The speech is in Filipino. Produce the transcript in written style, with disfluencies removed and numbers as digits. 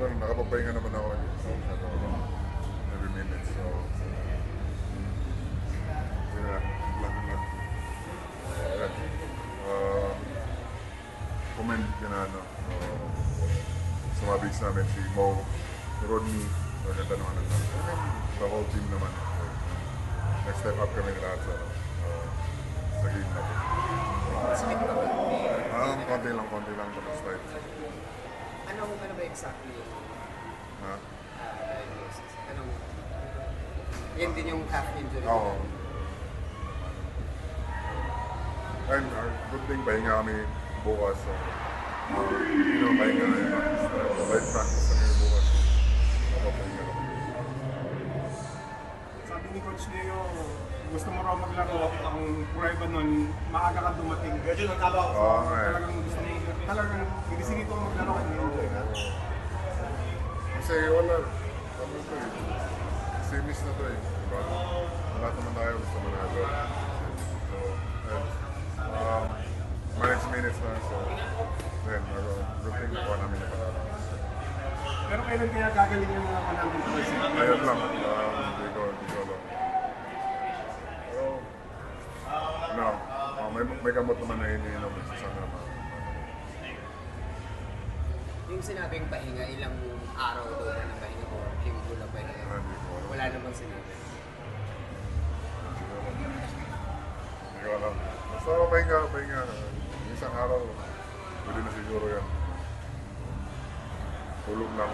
nakapagpahinga naman ako every minute. So, yeah, lang. Comment yun na, sumabits namin si Mo, Rodney, nagtatanungan na namin. The whole team naman. Next step up kami lahat sa game na po. Speak naman. Konti lang tapos tayo. Ano ba exactly yung diagnosis? Yan din yung calf injury? Oo. And good thing, pahinga kami bukas. So, pahinga na yun. Light practice kami bukas. Pahinga kami. Sabi ni Coach Leo, gusto mo raw maglaro, ang prueba nun, maaga ka dumating. Talagang gusto mo, talagang gigisingin ko maglaro ka ni-enjoy na. Kasi wala to eh. Series na to eh. Diba? Lahat naman tayo gusto manalo. So, manage minutes na. So, then, good thing nakuha namin na panalo. Pero kailan kaya gagaling yung mga 100%? Ayun lang. Hindi ko alam. Pero, may gamot naman na iniinom sa sana naman. Yung sinabing pahinga, ilang araw daw na pahinga o linggo na pahinga? Wala namang sinabi. Hindi ko alam. Basta pahinga. Isang araw, pwede na siguro yan. Tulog lang.